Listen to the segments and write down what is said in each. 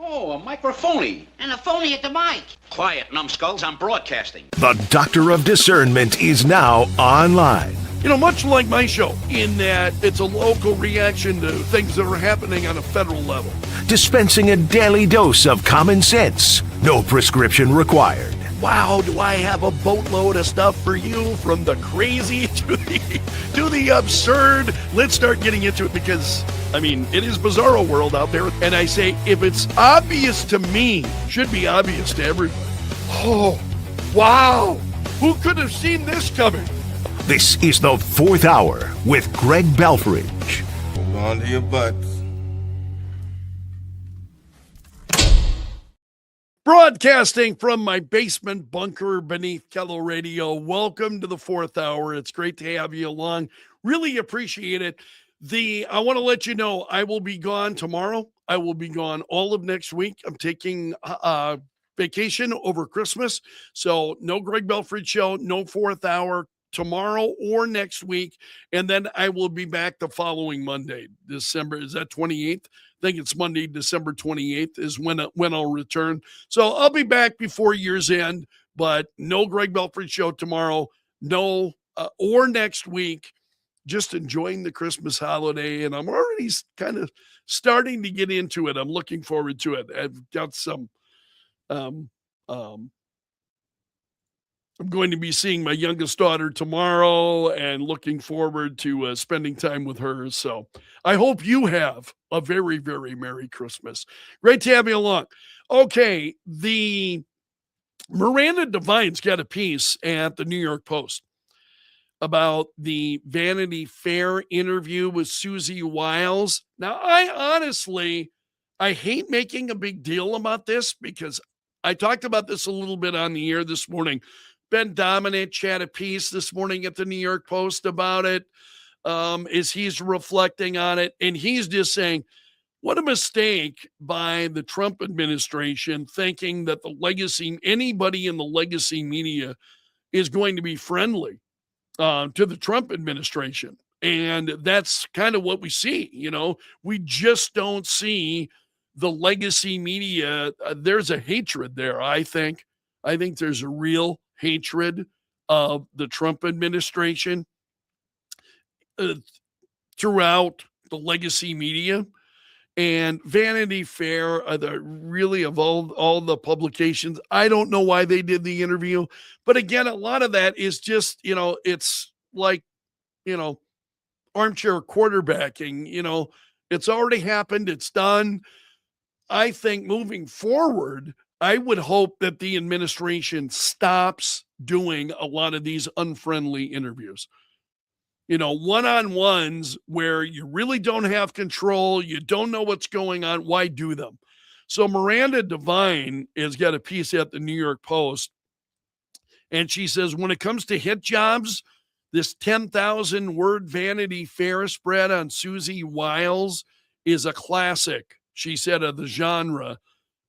Oh, a microphony. And a phony at the mic. Quiet, numbskulls, I'm broadcasting. The Doctor of Discernment is now online. You know, much like my show, in that it's a local reaction to things that are happening on a federal level. Dispensing a daily dose of common sense. No prescription required. Wow, do I have a boatload of stuff for you, from the crazy to the absurd. Let's start getting into it because, I mean, it is bizarro world out there. And I say, if it's obvious to me, should be obvious to everyone. Oh, wow. Who could have seen this coming? This is the Fourth Hour with Greg Belfrage. Hold on to your butts. Broadcasting from my basement bunker beneath Kello Radio. Welcome to the Fourth Hour. It's great to have you along. Really appreciate it. I want to let you know I will be gone tomorrow. I will be gone all of next week. I'm taking vacation over Christmas. So no Greg Belfrage show, no Fourth Hour tomorrow or next week. And then I will be back the following Monday, December. Is that 28th? I think it's Monday, December 28th is when I'll return. So I'll be back before year's end, but no Greg Belfrage show tomorrow, no, or next week. Just enjoying the Christmas holiday, and I'm already kind of starting to get into it. I'm looking forward to it. I've got some, I'm going to be seeing my youngest daughter tomorrow and looking forward to spending time with her. So I hope you have a very, very Merry Christmas. Great to have you along. Okay, the Miranda Devine's got a piece at the New York Post about the Vanity Fair interview with Susie Wiles. Now, I hate making a big deal about this because I talked about this a little bit on the air this morning. Ben Dominant had a piece this morning at the New York Post about it, as he's reflecting on it. And he's just saying, what a mistake by the Trump administration thinking that anybody in the legacy media is going to be friendly to the Trump administration. And that's kind of what we see. You know, we just don't see the legacy media. There's a hatred there, I think. I think there's a real hatred of the Trump administration throughout the legacy media. And Vanity Fair, really of all the publications, I don't know why they did the interview. But again, a lot of that is just, it's like, armchair quarterbacking. It's already happened. It's done. I think moving forward, I would hope that the administration stops doing a lot of these unfriendly interviews. One-on-ones where you really don't have control, you don't know what's going on. Why do them? So Miranda Devine has got a piece at the New York Post, and she says, when it comes to hit jobs, this 10,000-word Vanity Fair spread on Susie Wiles is a classic, she said, of the genre.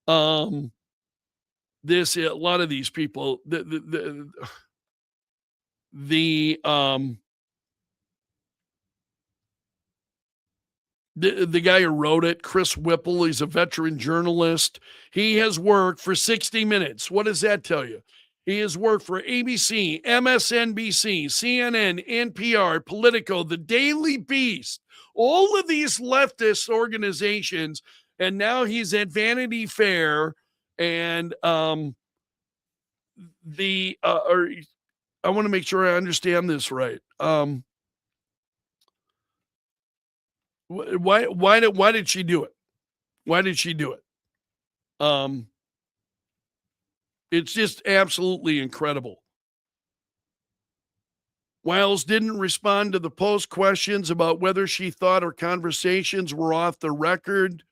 A lot of these people, the guy who wrote it, Chris Whipple, he's a veteran journalist. He has worked for 60 Minutes. What does that tell you? He has worked for ABC, MSNBC, CNN, NPR, Politico, The Daily Beast, all of these leftist organizations. And now he's at Vanity Fair. And I want to make sure I understand this right. Why did she do it? Why did she do it? It's just absolutely incredible. Wiles didn't respond to the Post questions about whether she thought her conversations were off the record,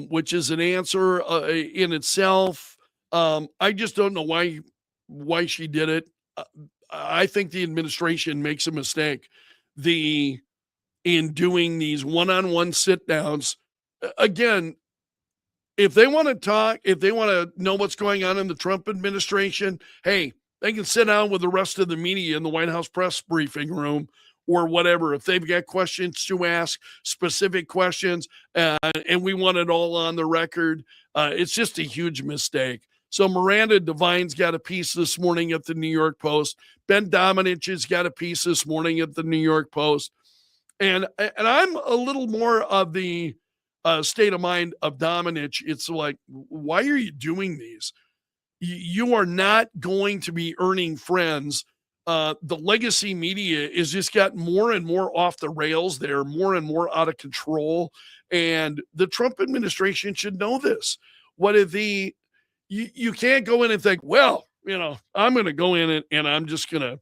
which is an answer in itself. I just don't know why she did it. I think the administration makes a mistake in doing these one-on-one sit-downs. Again, if they want to talk, if they want to know what's going on in the Trump administration, hey, they can sit down with the rest of the media in the White House press briefing room or whatever. If they've got questions to ask, specific questions, and we want it all on the record, it's just a huge mistake. So Miranda Devine's got a piece this morning at the New York Post. Ben Domenech has got a piece this morning at the New York Post. And I'm a little more of the state of mind of Domenech. It's like, why are you doing these? You are not going to be earning friends. The legacy media is just got more and more off the rails. They're more and more out of control. And the Trump administration should know this. What if you can't go in and think, well, I'm going to go in and I'm going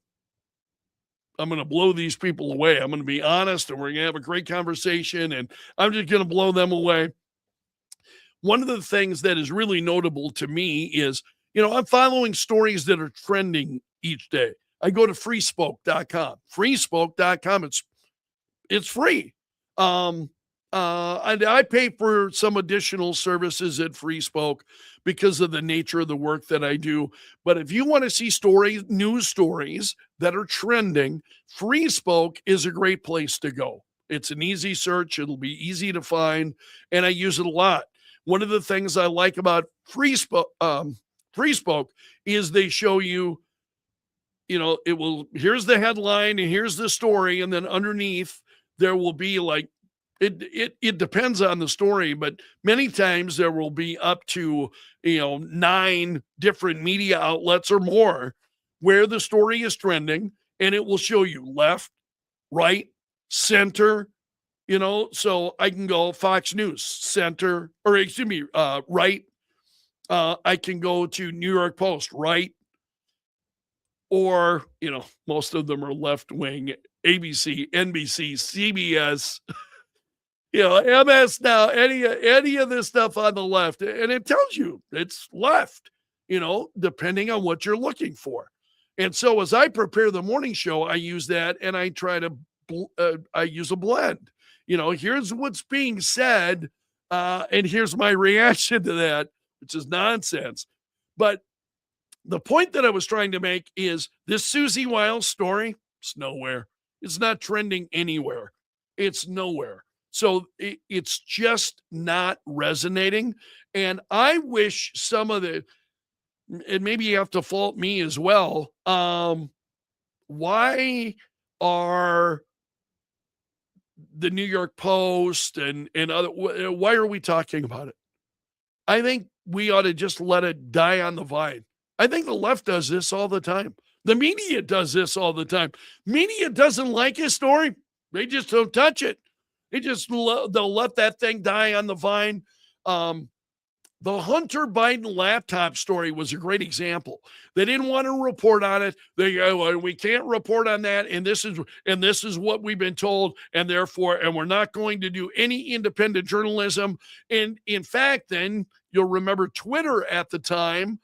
to blow these people away. I'm going to be honest and we're going to have a great conversation and I'm just going to blow them away. One of the things that is really notable to me is, I'm following stories that are trending each day. I go to freespoke.com. Freespoke.com. It's free. And I pay for some additional services at FreeSpoke because of the nature of the work that I do. But if you want to see news stories that are trending, FreeSpoke is a great place to go. It's an easy search. It'll be easy to find, and I use it a lot. One of the things I like about FreeSpoke is they show you, here's the headline and here's the story, and then underneath there will be like, it depends on the story, but many times there will be up to 9 different media outlets or more where the story is trending, and it will show you left, right, center, so I can go Fox News, center, or excuse me, right. I can go to New York Post, right, or most of them are left wing, ABC, NBC, CBS. MS now, any of this stuff on the left, and it tells you it's left, depending on what you're looking for. And so as I prepare the morning show, I use that and I try to, I use a blend. Here's what's being said, and here's my reaction to that, which is nonsense. But the point that I was trying to make is this Susie Wiles story, it's nowhere. It's not trending anywhere. It's nowhere. So it's just not resonating. And I wish some of and maybe you have to fault me as well. Why are the New York Post and other, why are we talking about it? I think we ought to just let it die on the vine. I think the left does this all the time. The media does this all the time. Media doesn't like a story. They just don't touch it. They'll let that thing die on the vine. The Hunter Biden laptop story was a great example. They didn't want to report on it. They go, well, we can't report on that, and this is what we've been told, and therefore, and we're not going to do any independent journalism. And in fact, then you'll remember Twitter at the time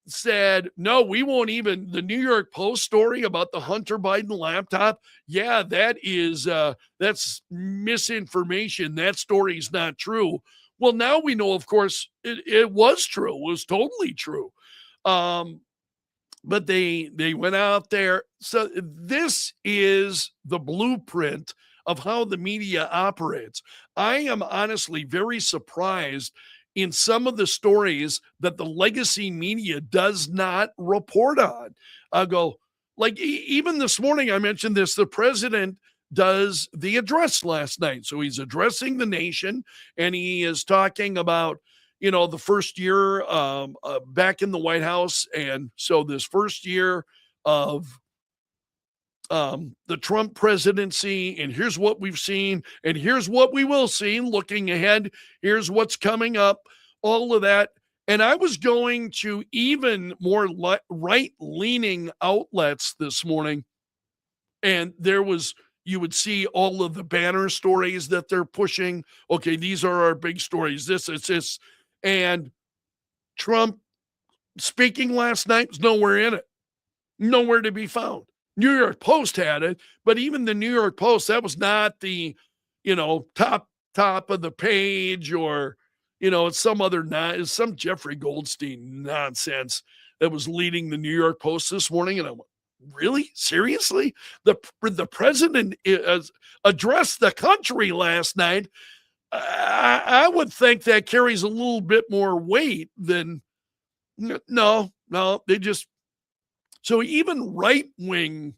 said, no, we won't even, the New York Post story about the Hunter Biden laptop. Yeah, that's misinformation. That story is not true. Well, now we know, of course, it was true. It was totally true. But they went out there. So this is the blueprint of how the media operates. I am honestly very surprised in some of the stories that the legacy media does not report on. I go, like, even this morning, I mentioned this, the president does the address last night. So he's addressing the nation, and he is talking about, the first year back in the White House. And so this first year of the Trump presidency, and here's what we've seen, and here's what we will see looking ahead. Here's what's coming up, all of that. And I was going to even more right-leaning outlets this morning, and you would see all of the banner stories that they're pushing. Okay, these are our big stories. This. And Trump speaking last night was nowhere in it. Nowhere to be found. New York Post had it, but even the New York Post, that was not the, top of the page, or, it's some Jeffrey Goldstein nonsense that was leading the New York Post this morning. And I went, really? Seriously? The president addressed the country last night. I would think that carries a little bit more weight than no. They just so even right wing,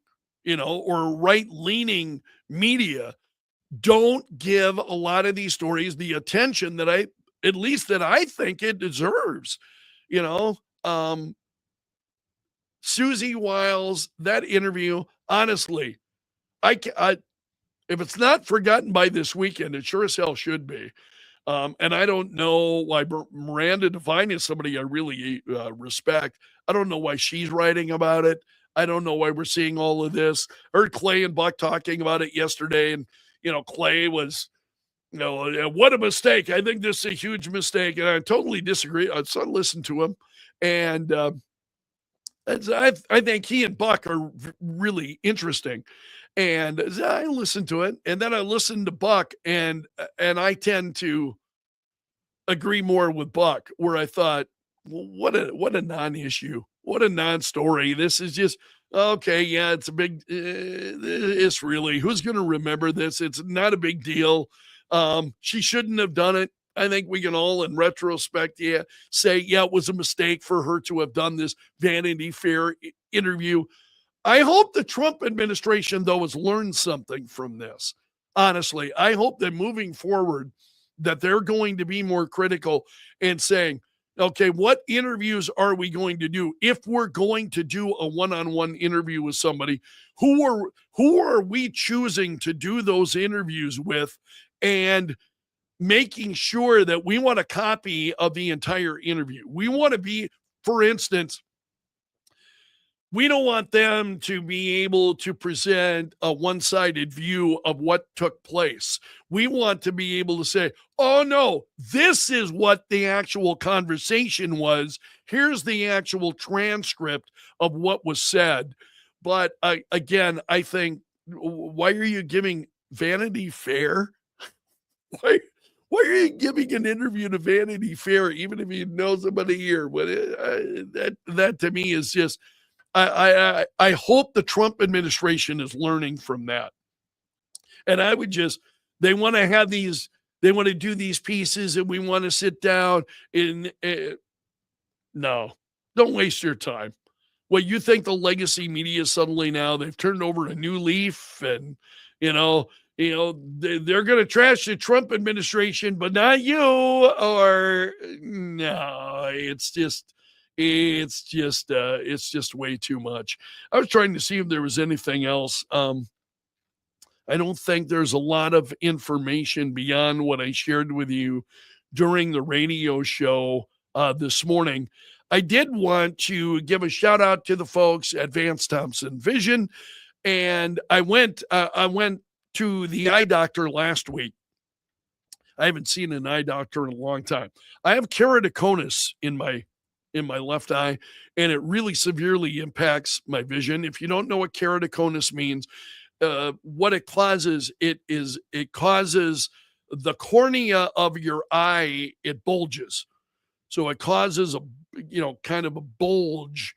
or right leaning media don't give a lot of these stories the attention that at least that I think it deserves. You know, Susie Wiles, that interview, honestly, I if it's not forgotten by this weekend, it sure as hell should be. And I don't know why Miranda Devine is somebody I really respect. I don't know why she's writing about it. I don't know why we're seeing all of this. Heard Clay and Buck talking about it yesterday, and Clay was, what a mistake. I think this is a huge mistake, and I totally disagree. So I listened to him, and I think he and Buck are really interesting. And I listened to it, and then I listened to Buck, and I tend to agree more with Buck, where I thought, well, what a non-issue, what a non-story. This is just okay. Yeah, it's a big. It's really, who's going to remember this? It's not a big deal. She shouldn't have done it. I think we can all, in retrospect, say, it was a mistake for her to have done this Vanity Fair interview. I hope the Trump administration, though, has learned something from this. Honestly, I hope that moving forward, that they're going to be more critical and saying, okay, what interviews are we going to do? If we're going to do a one-on-one interview with somebody, who are we choosing to do those interviews with, and making sure that we want a copy of the entire interview. We want to be, for instance, we don't want them to be able to present a one-sided view of what took place. We want to be able to say, oh no, this is what the actual conversation was. Here's the actual transcript of what was said. But again, I think, why are you giving Vanity Fair? Why are you giving an interview to Vanity Fair, even if you know somebody here? But that to me is just, I hope the Trump administration is learning from that. And I would just, they want to do these pieces, and we want to sit down and no, don't waste your time. What, you think the legacy media suddenly now they've turned over a new leaf, and they're going to trash the Trump administration, but not you? Or no, it's just way too much. I was trying to see if there was anything else. I don't think there's a lot of information beyond what I shared with you during the radio show this morning. I did want to give a shout out to the folks at Vance Thompson Vision, and I went to the eye doctor last week. I haven't seen an eye doctor in a long time. I have keratoconus in my left eye, and it really severely impacts my vision. If you don't know what keratoconus means, what it causes, it causes the cornea of your eye, it bulges. So it causes a kind of a bulge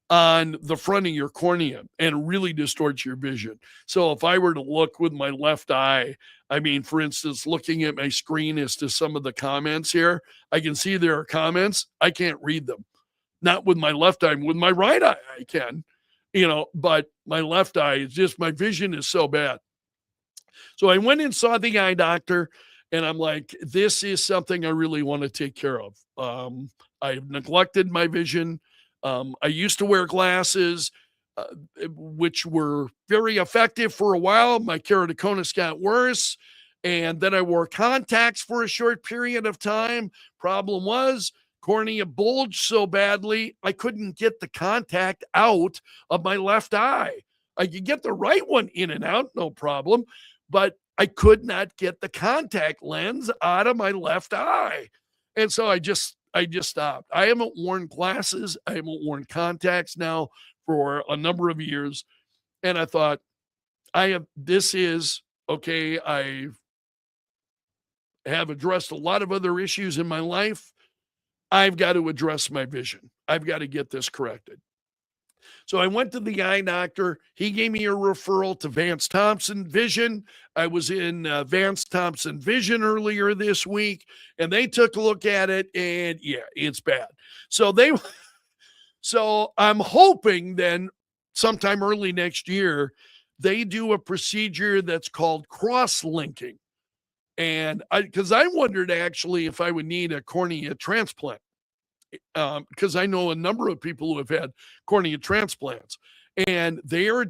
on the front of your cornea, and really distorts your vision. So if I were to look with my left eye, I mean, for instance, looking at my screen as to some of the comments here, I can see there are comments. I can't read them. Not with my left eye. With my right eye, I can, but my left eye is just, my vision is so bad. So I went and saw the eye doctor, and I'm like, this is something I really want to take care of. I've neglected my vision. I used to wear glasses, which were very effective for a while. My keratoconus got worse, and then I wore contacts for a short period of time. Problem was, cornea bulged so badly, I couldn't get the contact out of my left eye. I could get the right one in and out, no problem, but I could not get the contact lens out of my left eye. And so I just stopped. I haven't worn glasses. I haven't worn contacts now for a number of years. And I thought, this is okay. I have addressed a lot of other issues in my life. I've got to address my vision. I've got to get this corrected. So I went to the eye doctor. He gave me a referral to Vance Thompson Vision. I was in Vance Thompson Vision earlier this week, and they took a look at it, and yeah, it's bad. So so I'm hoping then sometime early next year, they do a procedure that's called cross-linking. And because I wondered actually if I would need a cornea transplant, because I know a number of people who have had cornea transplants, and they're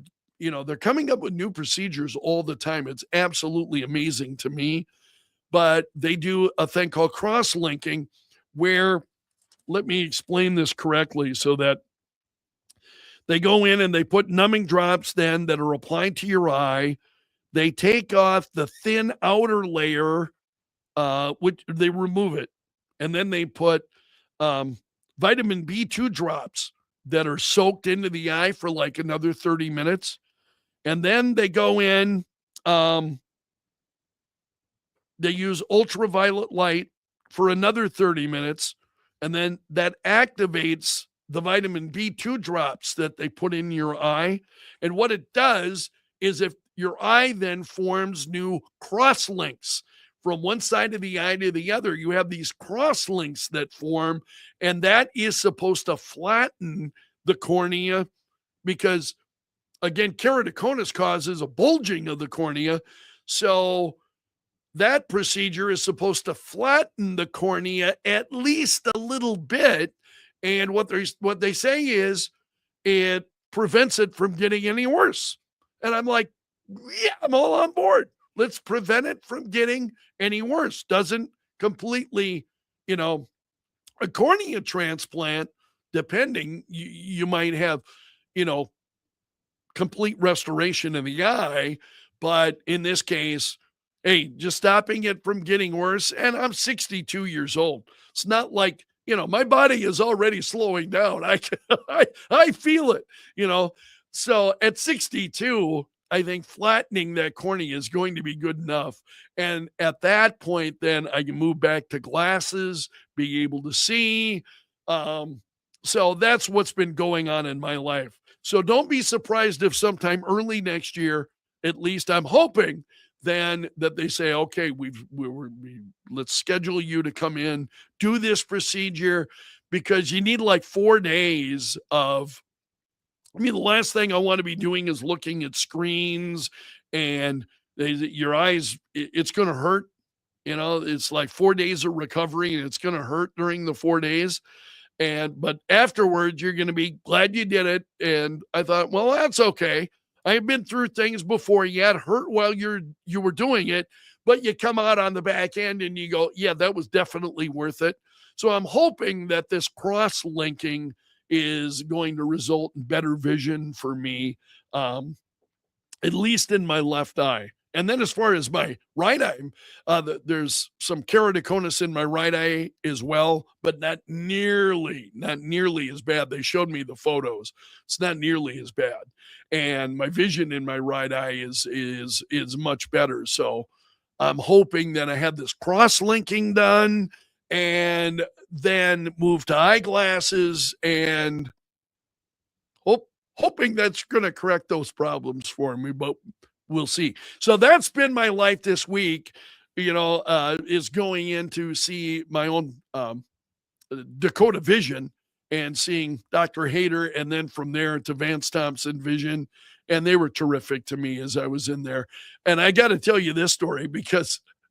coming up with new procedures all the time. It's absolutely amazing to me. But they do a thing called cross-linking, where, let me explain this correctly so that they go in and they put numbing drops then that are applied to your eye. They take off the thin outer layer, which they remove it, and then they put vitamin B2 drops that are soaked into the eye for like another 30 minutes. And then they go in, they use ultraviolet light for another 30 minutes. And then that activates the vitamin B2 drops that they put in your eye. And what it does is, if your eye then forms new cross links from one side of the eye to the other, you have these cross links that form, and that is supposed to flatten the cornea because, again, keratoconus causes a bulging of the cornea. So that procedure is supposed to flatten the cornea at least a little bit. And what they say is it prevents it from getting any worse. And I'm like, yeah, I'm all on board. Let's prevent it from getting any worse. Doesn't completely, a cornea transplant, depending, you might have, complete restoration of the eye. But in this case, hey, just stopping it from getting worse. And I'm 62 years old. It's not like, my body is already slowing down. I feel it, So at 62, I think flattening that cornea is going to be good enough. And at that point, then I can move back to glasses, be able to see. So that's what's been going on in my life. So don't be surprised if sometime early next year, at least I'm hoping, then that they say, okay, let's schedule you to come in, do this procedure, because you need like 4 days of, the last thing I want to be doing is looking at screens, and your eyes, it's going to hurt. It's like 4 days of recovery, and it's going to hurt during the 4 days. But afterwards, you're going to be glad you did it. And I thought, well, that's okay. I've been through things before. Yeah, it hurt while you were doing it, but you come out on the back end and you go, yeah, that was definitely worth it. So I'm hoping that this cross-linking is going to result in better vision for me, at least in my left eye. And then as far as my right eye, there's some keratoconus in my right eye as well, but not nearly as bad. They showed me the photos. It's not nearly as bad. And my vision in my right eye is much better. So I'm hoping that I have this cross-linking done and then move to eyeglasses, and hoping that's going to correct those problems for me, but we'll see. So that's been my life this week, is going in to see my own Dakota Vision and seeing Dr. Hayter, and then from there to Vance Thompson Vision. And they were terrific to me as I was in there. And I got to tell you this story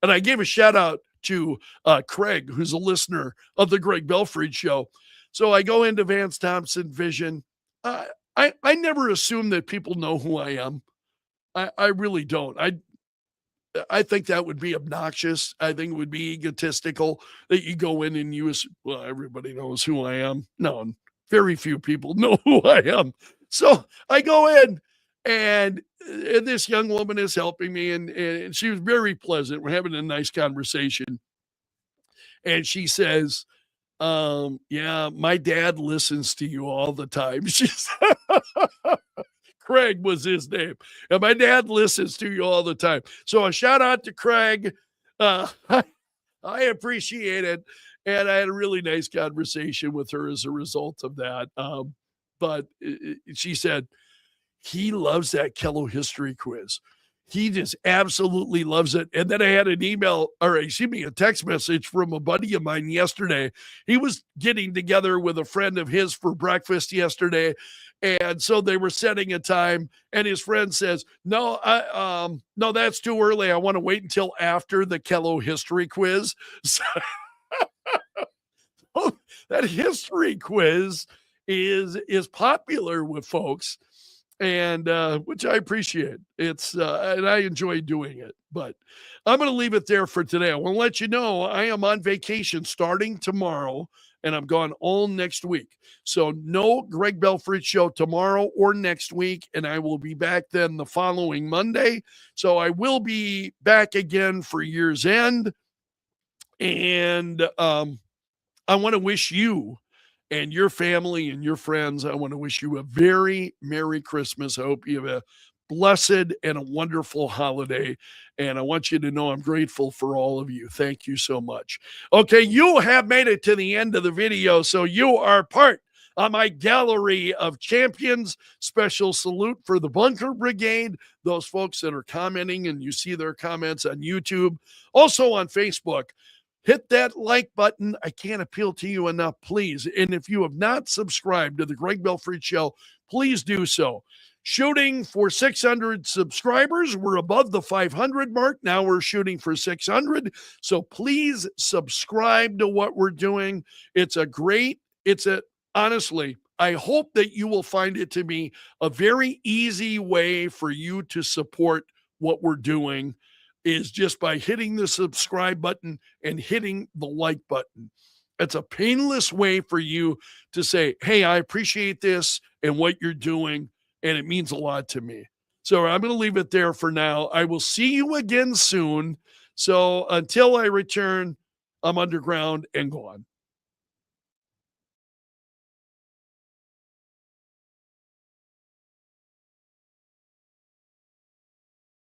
and I gave a shout out to Craig, who's a listener of the Greg Belfrage show. So I go into Vance Thompson Vision. I never assume that people know who I am. I really don't. I think that would be obnoxious. I think it would be egotistical that you go in and well, everybody knows who I am. No, very few people know who I am. So I go in, and this young woman is helping me, and she was very pleasant. We're having a nice conversation. And she says, yeah, my dad listens to you all the time. She's Craig was his name. And my dad listens to you all the time. So a shout out to Craig. I appreciate it. And I had a really nice conversation with her as a result of that. but she said, he loves that Kello history quiz. He just absolutely loves it. And then I had an email, or excuse me, a text message from a buddy of mine yesterday. He was getting together with a friend of his for breakfast yesterday. And so they were setting a time, and his friend says, no, no, that's too early. I want to wait until after the Kello history quiz. So that history quiz is popular with folks, and which I appreciate. It's and I enjoy doing it. But I'm going to leave it there for today. I want to let you know I am on vacation starting tomorrow, and I'm gone all next week. So no Greg Belfrage show tomorrow or next week, and I will be back then the following Monday. So I will be back again for year's end, and I want to wish you and your family and your friends, I want to wish you a very Merry Christmas. I hope you have a blessed and a wonderful holiday. And I want you to know I'm grateful for all of you. Thank you so much. Okay, you have made it to the end of the video, so you are part of my gallery of champions. Special salute for the Bunker Brigade, those folks that are commenting, and you see their comments on YouTube, also on Facebook. Hit that like button. I can't appeal to you enough, please. And if you have not subscribed to the Greg Belfrage Show, please do so. Shooting for 600 subscribers. We're above the 500 mark. Now we're shooting for 600. So please subscribe to what we're doing. Honestly, I hope that you will find it to be a very easy way for you to support what we're doing, is just by hitting the subscribe button and hitting the like button. It's a painless way for you to say, hey, I appreciate this and what you're doing, and it means a lot to me. So I'm going to leave it there for now. I will see you again soon. So until I return, I'm underground and gone.